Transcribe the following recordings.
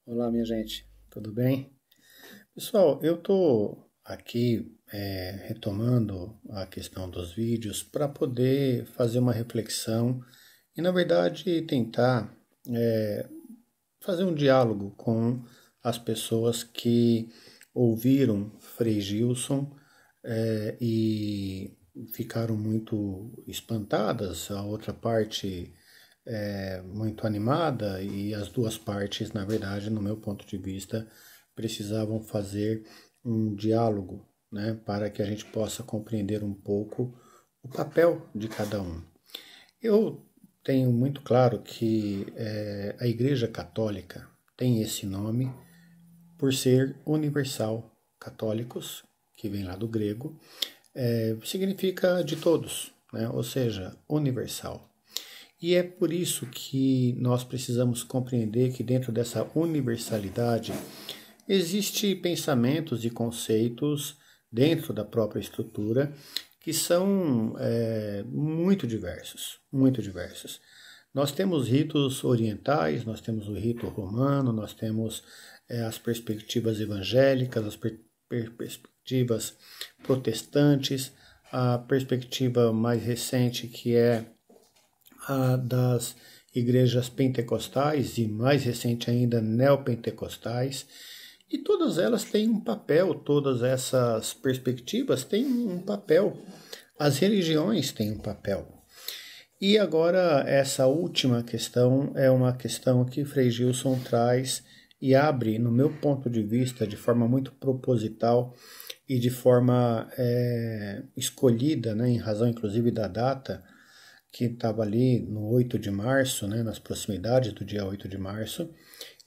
Olá, minha gente, tudo bem? Pessoal, eu estou aqui retomando a questão dos vídeos para poder fazer uma reflexão e, na verdade, tentar fazer um diálogo com as pessoas que ouviram Frei Gilson e ficaram muito espantadas, a outra parte muito animada, e as duas partes, na verdade, no meu ponto de vista, precisavam fazer um diálogo, né, para que a gente possa compreender um pouco o papel de cada um. Eu tenho muito claro que a Igreja Católica tem esse nome por ser universal. Católicos, que vem lá do grego, significa de todos, né? Ou seja, universal. E é por isso que nós precisamos compreender que dentro dessa universalidade existem pensamentos e conceitos dentro da própria estrutura que são muito diversos, muito diversos. Nós temos ritos orientais, nós temos o rito romano, nós temos as perspectivas evangélicas, as perspectivas protestantes, a perspectiva mais recente que é a das igrejas pentecostais e, mais recente ainda, neopentecostais. E todas elas têm um papel, todas essas perspectivas têm um papel, as religiões têm um papel. E agora, essa última questão é uma questão que Frei Gilson traz e abre, no meu ponto de vista, de forma muito proposital e de forma escolhida, né, em razão inclusive da data, que estava ali no 8 de março, né, nas proximidades do dia 8 de março,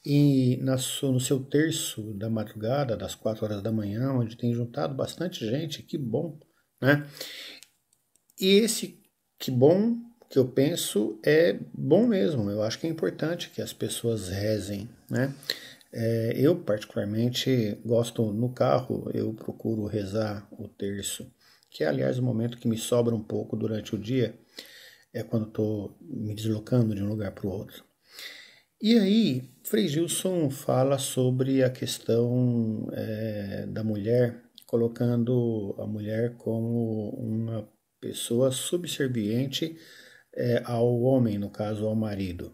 e no seu terço da madrugada, das 4 horas da manhã, onde tem juntado bastante gente, que bom, né? E esse que bom que eu penso é bom mesmo, eu acho que é importante que as pessoas rezem, né? Eu particularmente gosto no carro, eu procuro rezar o terço, que é aliás o momento que me sobra um pouco durante o dia, é quando estou me deslocando de um lugar para o outro. E aí, Frei Gilson fala sobre a questão da mulher, colocando a mulher como uma pessoa subserviente ao homem, no caso ao marido.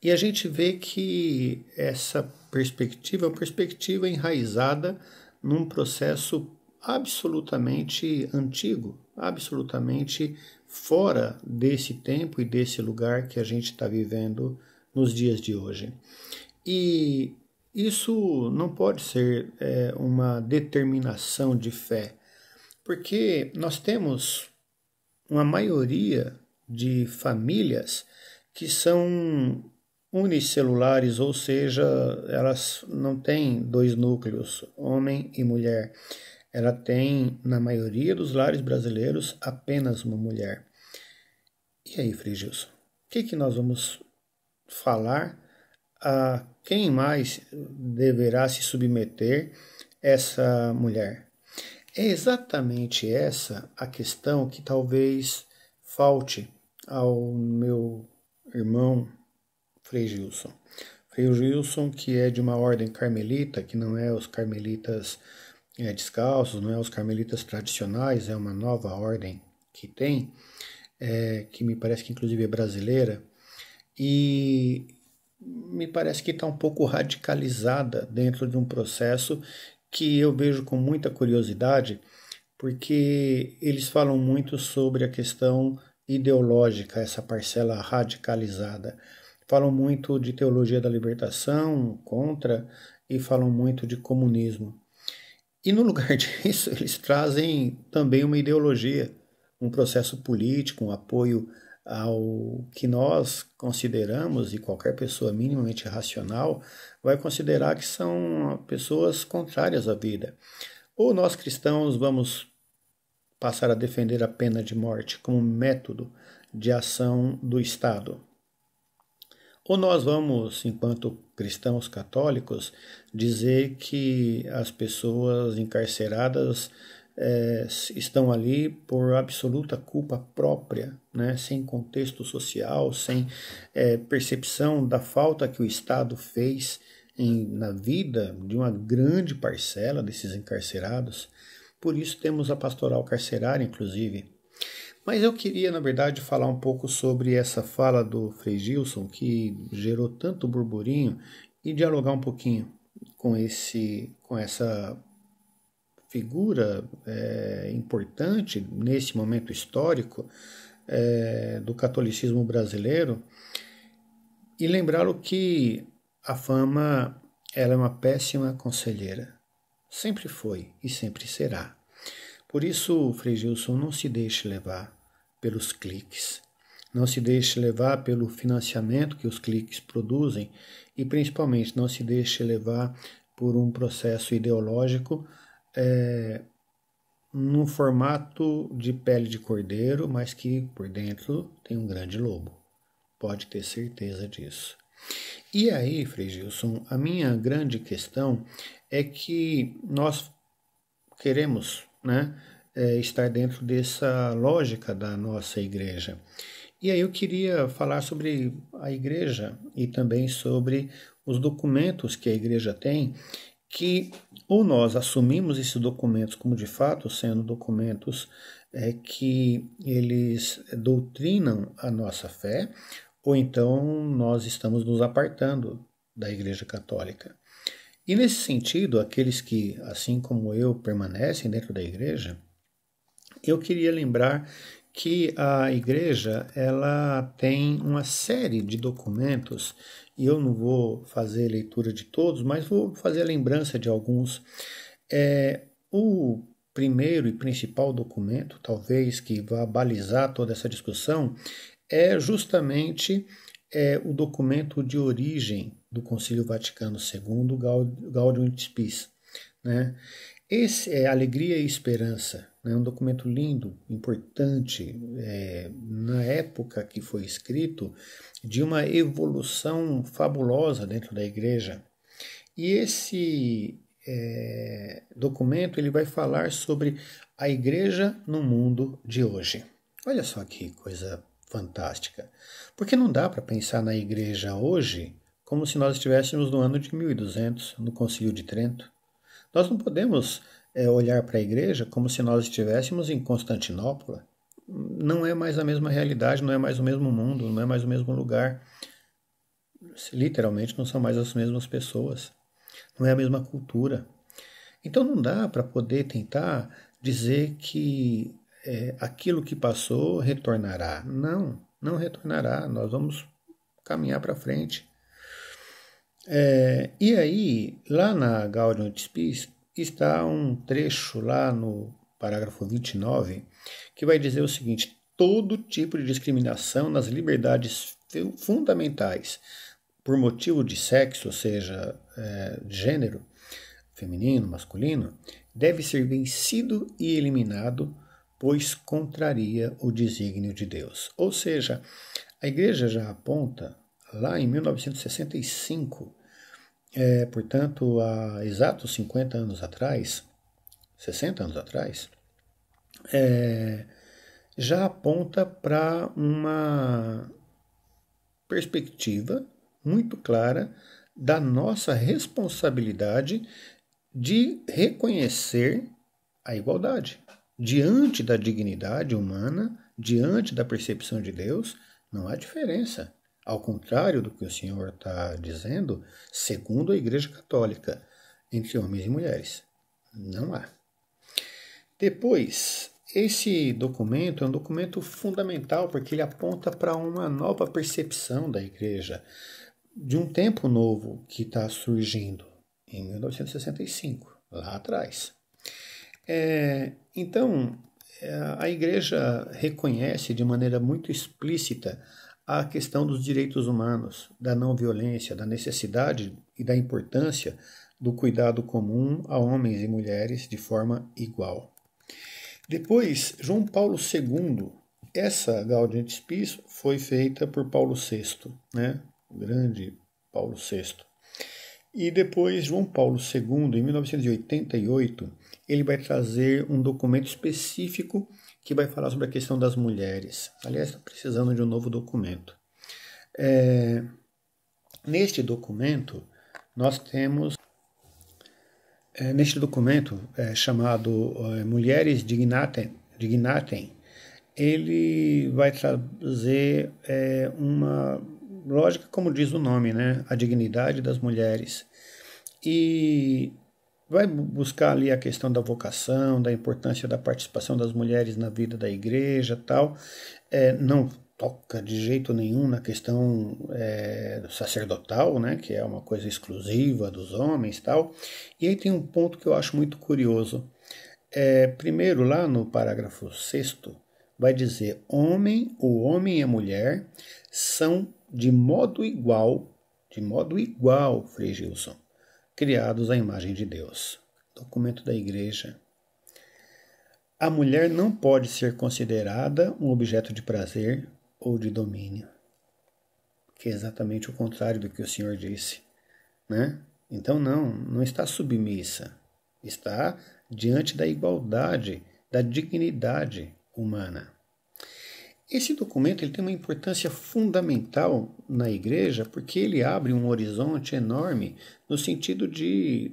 E a gente vê que essa perspectiva é uma perspectiva enraizada num processo absolutamente antigo, absolutamente fora desse tempo e desse lugar que a gente está vivendo nos dias de hoje. E isso não pode ser uma determinação de fé, porque nós temos uma maioria de famílias que são unicelulares, ou seja, elas não têm dois núcleos, homem e mulher. Ela tem, na maioria dos lares brasileiros, apenas uma mulher. E aí, Frei Gilson, o que nós vamos falar a quem mais deverá se submeter essa mulher? É exatamente essa a questão que talvez falte ao meu irmão Frei Gilson. Frei Gilson, que é de uma ordem carmelita, que não é os carmelitas descalços, não é os carmelitas tradicionais, é uma nova ordem que tem, que me parece que inclusive é brasileira, e me parece que está um pouco radicalizada dentro de um processo que eu vejo com muita curiosidade, porque eles falam muito sobre a questão ideológica, essa parcela radicalizada. Falam muito de teologia da libertação, contra, e falam muito de comunismo. E no lugar disso, eles trazem também uma ideologia, um processo político, um apoio ao que nós consideramos, e qualquer pessoa minimamente racional vai considerar que são pessoas contrárias à vida. Ou nós cristãos vamos passar a defender a pena de morte como método de ação do Estado. Ou nós vamos, enquanto cristãos católicos, dizer que as pessoas encarceradas estão ali por absoluta culpa própria, né? Sem contexto social, sem percepção da falta que o Estado fez na vida de uma grande parcela desses encarcerados. Por isso temos a pastoral carcerária, inclusive. Mas eu queria, na verdade, falar um pouco sobre essa fala do Frei Gilson, que gerou tanto burburinho, e dialogar um pouquinho com essa figura importante nesse momento histórico do catolicismo brasileiro, e lembrá-lo que a fama ela é uma péssima conselheira. Sempre foi e sempre será. Por isso, Frei Gilson, não se deixe levar pelos cliques. Não se deixe levar pelo financiamento que os cliques produzem e, principalmente, não se deixe levar por um processo ideológico num formato de pele de cordeiro, mas que por dentro tem um grande lobo. Pode ter certeza disso. E aí, Frei Gilson, a minha grande questão é que nós queremos, né, estar dentro dessa lógica da nossa igreja. E aí eu queria falar sobre a igreja e também sobre os documentos que a igreja tem, que ou nós assumimos esses documentos como de fato sendo documentos que eles doutrinam a nossa fé, ou então nós estamos nos apartando da Igreja Católica. E nesse sentido, aqueles que, assim como eu, permanecem dentro da Igreja, eu queria lembrar que a Igreja ela tem uma série de documentos, e eu não vou fazer leitura de todos, mas vou fazer a lembrança de alguns. O primeiro e principal documento, talvez, que vá balizar toda essa discussão, é justamente o documento de origem do Concílio Vaticano II, Gaudium et Spes, né? Esse é Alegria e Esperança, né? Um documento lindo, importante, na época que foi escrito, de uma evolução fabulosa dentro da Igreja. E esse documento ele vai falar sobre a Igreja no mundo de hoje. Olha só que coisa fantástica. Porque não dá para pensar na Igreja hoje como se nós estivéssemos no ano de 1200, no Concílio de Trento. Nós não podemos olhar para a Igreja como se nós estivéssemos em Constantinopla. Não é mais a mesma realidade, não é mais o mesmo mundo, não é mais o mesmo lugar. Literalmente não são mais as mesmas pessoas. Não é a mesma cultura. Então não dá para poder tentar dizer que aquilo que passou retornará. Não, não retornará. Nós vamos caminhar para frente. E aí, lá na Gaudium et Spes, está um trecho lá no parágrafo 29, que vai dizer o seguinte: todo tipo de discriminação nas liberdades fundamentais por motivo de sexo, ou seja, de gênero, feminino, masculino, deve ser vencido e eliminado, pois contraria o desígnio de Deus. Ou seja, a Igreja já aponta, lá em 1965, portanto, há exatos 50 anos atrás, 60 anos atrás, já aponta para uma perspectiva muito clara da nossa responsabilidade de reconhecer a igualdade. Diante da dignidade humana, diante da percepção de Deus, não há diferença. Ao contrário do que o senhor está dizendo, segundo a Igreja Católica, entre homens e mulheres. Não há. Depois, esse documento é um documento fundamental porque ele aponta para uma nova percepção da Igreja, de um tempo novo que está surgindo em 1965, lá atrás. Então, a Igreja reconhece de maneira muito explícita a questão dos direitos humanos, da não violência, da necessidade e da importância do cuidado comum a homens e mulheres de forma igual. Depois, João Paulo II, essa Gaudium et Spes foi feita por Paulo VI, né? O grande Paulo VI. E depois, João Paulo II, em 1988, ele vai trazer um documento específico que vai falar sobre a questão das mulheres. Aliás, está precisando de um novo documento. Neste documento, nós temos, chamado Mulheres Dignatem, ele vai trazer uma lógica, como diz o nome, né? A dignidade das mulheres. E vai buscar ali a questão da vocação, da importância da participação das mulheres na vida da igreja, tal. Não toca de jeito nenhum na questão sacerdotal, né, que é uma coisa exclusiva dos homens, tal. E aí tem um ponto que eu acho muito curioso. Primeiro, lá no parágrafo 6º, vai dizer: o homem e a mulher são de modo igual, Frei Gilson, criados à imagem de Deus. Documento da igreja. A mulher não pode ser considerada um objeto de prazer ou de domínio, que é exatamente o contrário do que o Senhor disse, né? Então não está submissa, está diante da igualdade, da dignidade humana. Esse documento ele tem uma importância fundamental na igreja porque ele abre um horizonte enorme no sentido de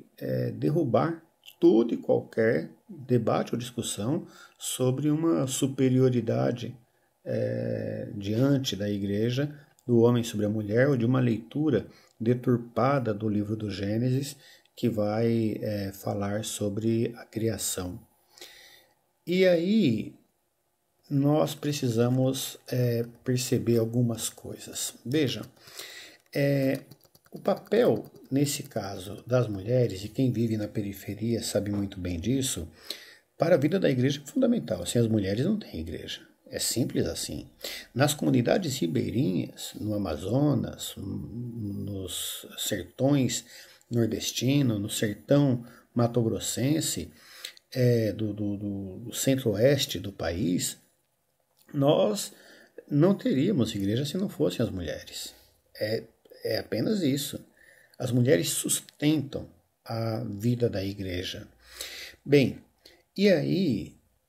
derrubar todo e qualquer debate ou discussão sobre uma superioridade diante da igreja do homem sobre a mulher, ou de uma leitura deturpada do livro do Gênesis que vai falar sobre a criação. E aí nós precisamos perceber algumas coisas. Vejam, o papel, nesse caso, das mulheres, e quem vive na periferia sabe muito bem disso, para a vida da igreja é fundamental. Sem as mulheres não tem igreja. É simples assim. Nas comunidades ribeirinhas, no Amazonas, nos sertões nordestinos, no sertão matogrossense, do centro-oeste do país, nós não teríamos igreja se não fossem as mulheres. É apenas isso. As mulheres sustentam a vida da igreja. Bem, e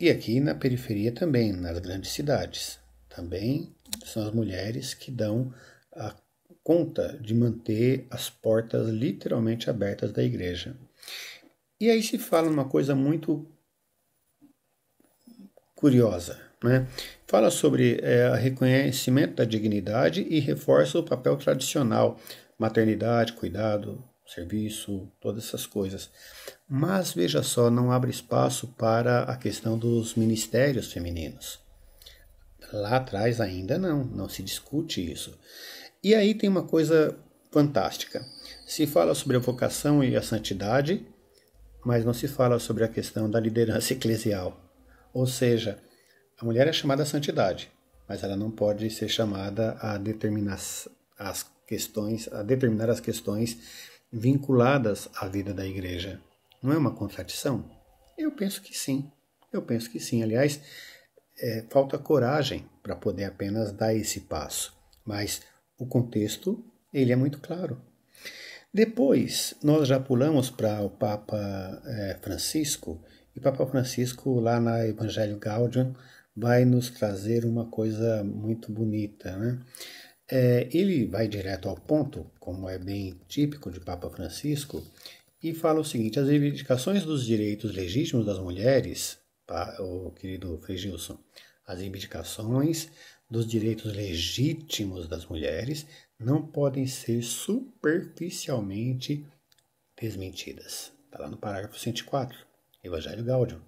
aqui na periferia também, nas grandes cidades, também são as mulheres que dão a conta de manter as portas literalmente abertas da igreja. E aí se fala uma coisa muito curiosa, né? Fala sobre o reconhecimento da dignidade e reforça o papel tradicional, maternidade, cuidado, serviço, todas essas coisas. Mas, veja só, não abre espaço para a questão dos ministérios femininos. Lá atrás ainda não se discute isso. E aí tem uma coisa fantástica. Se fala sobre a vocação e a santidade, mas não se fala sobre a questão da liderança eclesial. Ou seja, a mulher é chamada à santidade, mas ela não pode ser chamada a determinar as questões vinculadas à vida da igreja. Não é uma contradição? Eu penso que sim. Aliás, falta coragem para poder apenas dar esse passo. Mas o contexto, ele é muito claro. Depois, nós já pulamos para o Papa Francisco, e o Papa Francisco, lá na Evangelho Gaudium, vai nos trazer uma coisa muito bonita, né? Ele vai direto ao ponto, como é bem típico de Papa Francisco, e fala o seguinte: as reivindicações dos direitos legítimos das mulheres, o querido Frei Gilson, as reivindicações dos direitos legítimos das mulheres não podem ser superficialmente desmentidas. Está lá no parágrafo 104, Evangelho Gaudium.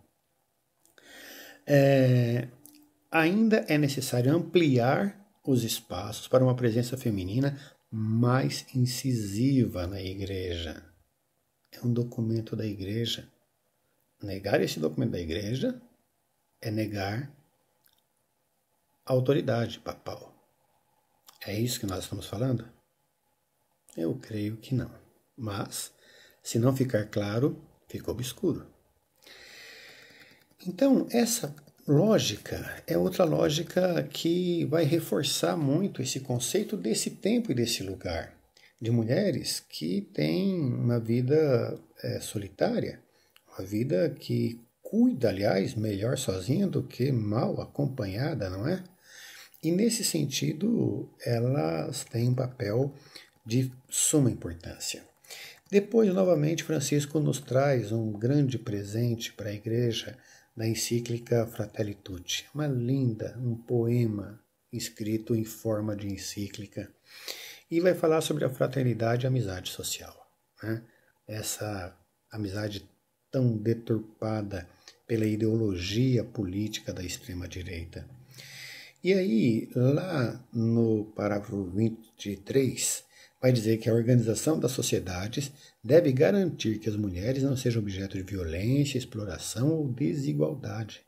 Ainda é necessário ampliar os espaços para uma presença feminina mais incisiva na igreja. É um documento da igreja. Negar esse documento da igreja é negar a autoridade papal. É isso que nós estamos falando? Eu creio que não. Mas, se não ficar claro, fica obscuro. Então, essa lógica é outra lógica que vai reforçar muito esse conceito desse tempo e desse lugar. de mulheres que têm uma vida solitária, uma vida que cuida, aliás, melhor sozinha do que mal acompanhada, não é? E nesse sentido, elas têm um papel de suma importância. Depois, novamente, Francisco nos traz um grande presente para a Igreja da encíclica Fratelli Tutti, um poema escrito em forma de encíclica, e vai falar sobre a fraternidade e a amizade social, né? Essa amizade tão deturpada pela ideologia política da extrema-direita. E aí, lá no parágrafo 23, vai dizer que a organização das sociedades deve garantir que as mulheres não sejam objeto de violência, exploração ou desigualdade.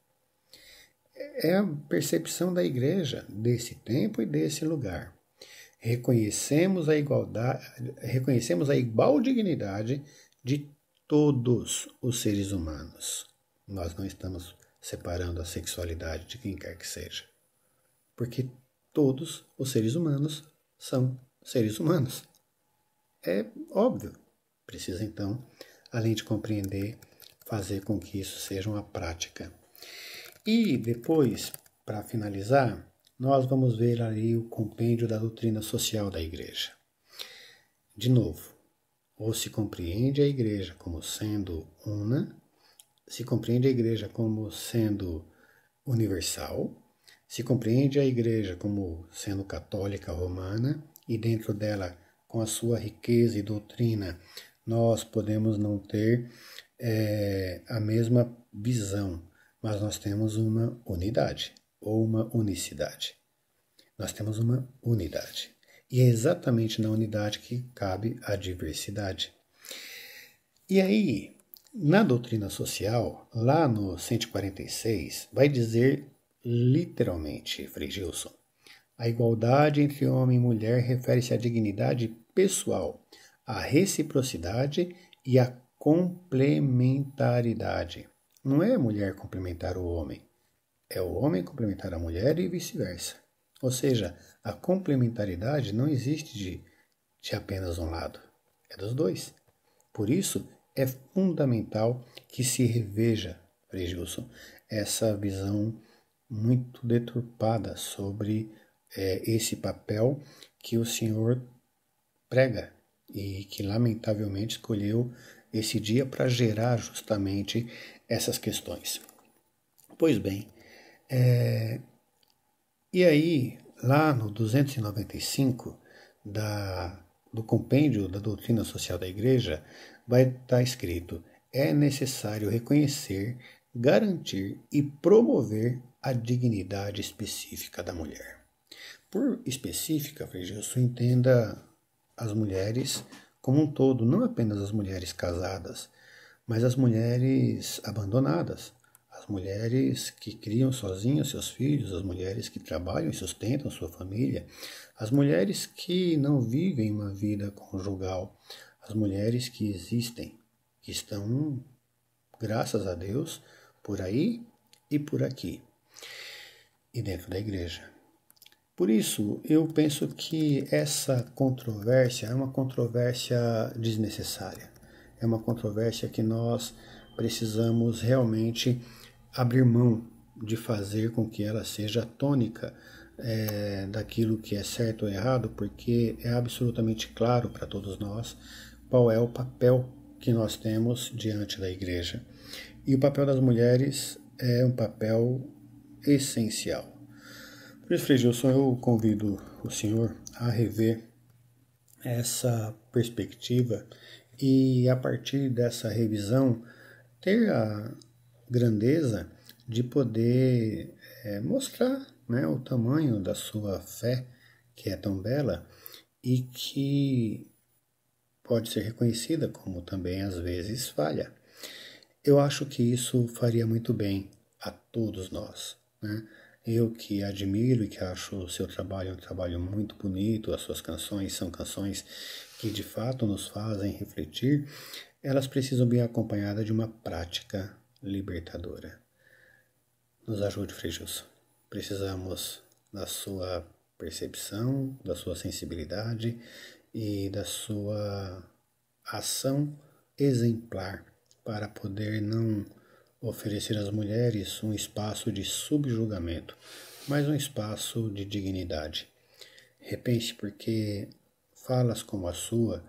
É a percepção da Igreja desse tempo e desse lugar. Reconhecemos a igual dignidade de todos os seres humanos. Nós não estamos separando a sexualidade de quem quer que seja. Porque todos os seres humanos são seres humanos. É óbvio. Precisa, então, além de compreender, fazer com que isso seja uma prática. E depois, para finalizar, nós vamos ver ali o compêndio da doutrina social da Igreja. De novo, ou se compreende a Igreja como sendo una, se compreende a Igreja como sendo universal, se compreende a Igreja como sendo católica romana, e dentro dela, com a sua riqueza e doutrina, nós podemos não ter a mesma visão, mas nós temos uma unidade ou uma unicidade. Nós temos uma unidade. E é exatamente na unidade que cabe a diversidade. E aí, na doutrina social, lá no 146, vai dizer literalmente, Frei Gilson, a igualdade entre homem e mulher refere-se à dignidade pessoal, à reciprocidade e à complementaridade. Não é a mulher complementar o homem, é o homem complementar a mulher e vice-versa. Ou seja, a complementaridade não existe de apenas um lado, é dos dois. Por isso, é fundamental que se reveja, Frei Gilson, essa visão muito deturpada sobre esse papel que o Senhor prega e que lamentavelmente escolheu esse dia para gerar justamente essas questões. Pois bem, e aí, lá no 295 do compêndio da doutrina social da Igreja, vai estar escrito: é necessário reconhecer, garantir e promover a dignidade específica da mulher. Por específica, Frei Gilson, entenda as mulheres como um todo, não apenas as mulheres casadas, mas as mulheres abandonadas, as mulheres que criam sozinhas seus filhos, as mulheres que trabalham e sustentam sua família, as mulheres que não vivem uma vida conjugal, as mulheres que existem, que estão, graças a Deus, por aí e por aqui, e dentro da Igreja. Por isso, eu penso que essa controvérsia é uma controvérsia desnecessária. É uma controvérsia que nós precisamos realmente abrir mão de fazer com que ela seja tônica daquilo que é certo ou errado, porque é absolutamente claro para todos nós qual é o papel que nós temos diante da Igreja. E o papel das mulheres é um papel essencial. Por isso, Frei Gilson, eu convido o senhor a rever essa perspectiva e, a partir dessa revisão, ter a grandeza de poder mostrar, né, o tamanho da sua fé, que é tão bela e que pode ser reconhecida como também às vezes falha. Eu acho que isso faria muito bem a todos nós, né? Eu que admiro e que acho o seu trabalho um trabalho muito bonito, as suas canções são canções que de fato nos fazem refletir, elas precisam vir acompanhadas de uma prática libertadora. Nos ajude, Frei Gilson. Precisamos da sua percepção, da sua sensibilidade e da sua ação exemplar para poder não oferecer às mulheres um espaço de subjugamento, mas um espaço de dignidade. Repense, porque falas como a sua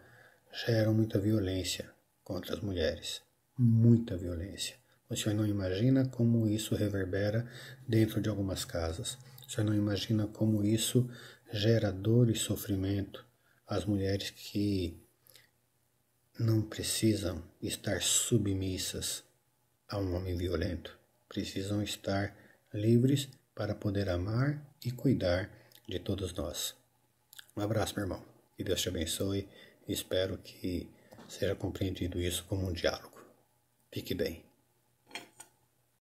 geram muita violência contra as mulheres, muita violência. O senhor não imagina como isso reverbera dentro de algumas casas. O senhor não imagina como isso gera dor e sofrimento às mulheres que não precisam estar submissas a um homem violento. Precisam estar livres para poder amar e cuidar de todos nós. Um abraço, meu irmão. Que Deus te abençoe. Espero que seja compreendido isso como um diálogo. Fique bem.